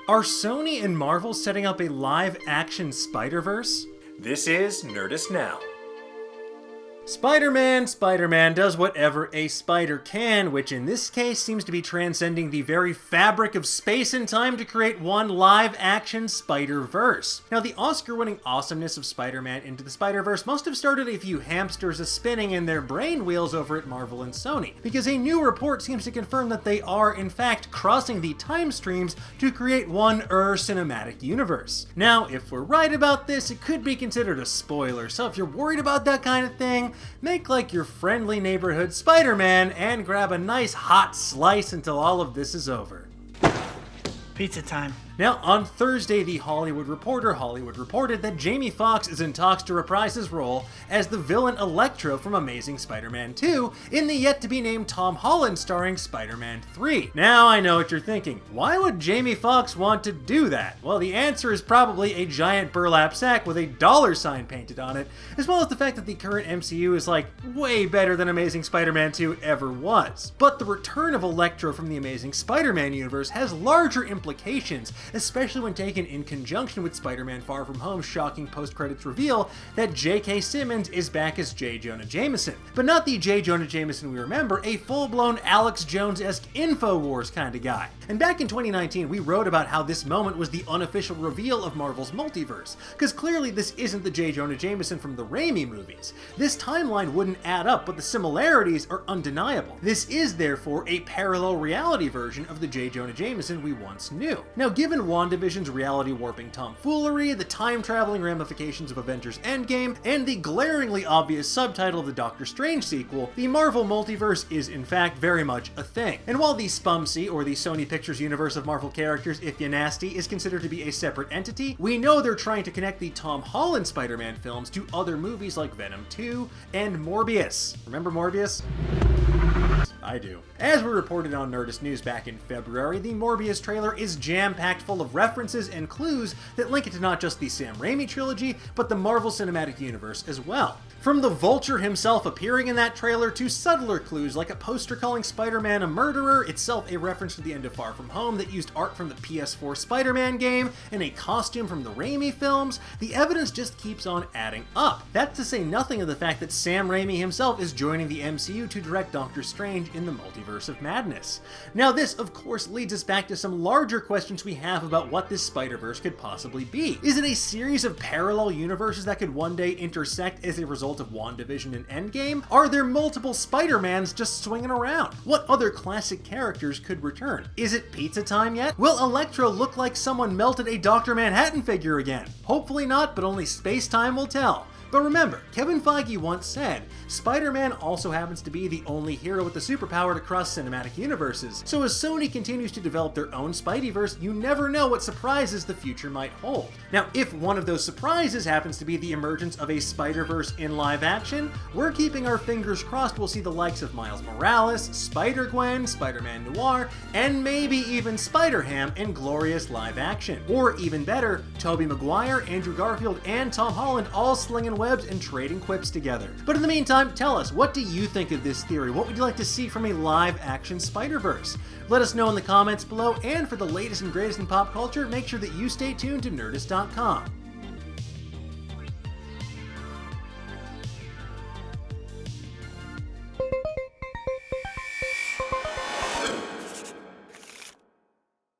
Are Sony and Marvel setting up a live-action Spider-Verse? This is Nerdist Now. Spider-Man does whatever a spider can, which in this case seems to be transcending the very fabric of space and time to create one live-action Spider-Verse. Now, the Oscar-winning awesomeness of Spider-Man Into the Spider-Verse must have started a few hamsters a-spinning in their brain wheels over at Marvel and Sony, because a new report seems to confirm that they are, in fact, crossing the time streams to create one cinematic universe. Now, if we're right about this, it could be considered a spoiler, so if you're worried about that kind of thing, make like your friendly neighborhood Spider-Man and grab a nice hot slice until all of this is over. Pizza time. Now, on Thursday, The Hollywood Reporter reported that Jamie Foxx is in talks to reprise his role as the villain Electro from Amazing Spider-Man 2 in the yet-to-be-named Tom Holland starring Spider-Man 3. Now, I know what you're thinking. Why would Jamie Foxx want to do that? Well, the answer is probably a giant burlap sack with a $sign painted on it, as well as the fact that the current MCU is, like, way better than Amazing Spider-Man 2 ever was. But the return of Electro from the Amazing Spider-Man universe has larger implications, especially when taken in conjunction with Spider-Man Far From Home's shocking post-credits reveal that J.K. Simmons is back as J. Jonah Jameson. But not the J. Jonah Jameson we remember, a full-blown Alex Jones-esque InfoWars kind of guy. And back in 2019, we wrote about how this moment was the unofficial reveal of Marvel's multiverse, because clearly this isn't the J. Jonah Jameson from the Raimi movies. This timeline wouldn't add up, but the similarities are undeniable. This is, therefore, a parallel reality version of the J. Jonah Jameson we once knew. Now, given WandaVision's reality-warping tomfoolery, the time-traveling ramifications of Avengers Endgame, and the glaringly obvious subtitle of the Doctor Strange sequel, the Marvel multiverse is in fact very much a thing. And while the SPUMC, or the Sony Pictures universe of Marvel characters, if you nasty, is considered to be a separate entity, we know they're trying to connect the Tom Holland Spider-Man films to other movies like Venom 2 and Morbius. Remember Morbius? I do. As we reported on Nerdist News back in February, the Morbius trailer is jam-packed full of references and clues that link it to not just the Sam Raimi trilogy, but the Marvel Cinematic Universe as well. From the Vulture himself appearing in that trailer to subtler clues like a poster calling Spider-Man a murderer, itself a reference to the end of Far From Home that used art from the PS4 Spider-Man game, and a costume from the Raimi films, the evidence just keeps on adding up. That's to say nothing of the fact that Sam Raimi himself is joining the MCU to direct Doctor Strange in the Multiverse of Madness. Now this, of course, leads us back to some larger questions we have about what this Spider-Verse could possibly be. Is it a series of parallel universes that could one day intersect as a result of WandaVision and Endgame? Are there multiple Spider-Mans just swinging around? What other classic characters could return? Is it pizza time yet? Will Electro look like someone melted a Dr. Manhattan figure again? Hopefully not, but only space-time will tell. But remember, Kevin Feige once said, Spider-Man also happens to be the only hero with the superpower to cross cinematic universes. So as Sony continues to develop their own Spideyverse, you never know what surprises the future might hold. Now, if one of those surprises happens to be the emergence of a Spider-Verse in live action, we're keeping our fingers crossed we'll see the likes of Miles Morales, Spider-Gwen, Spider-Man Noir, and maybe even Spider-Ham in glorious live action. Or even better, Tobey Maguire, Andrew Garfield, and Tom Holland all slinging webs and trading quips together. But in the meantime, tell us, what do you think of this theory? What would you like to see from a live-action Spider-Verse? Let us know in the comments below, and for the latest and greatest in pop culture, make sure that you stay tuned to Nerdist.com.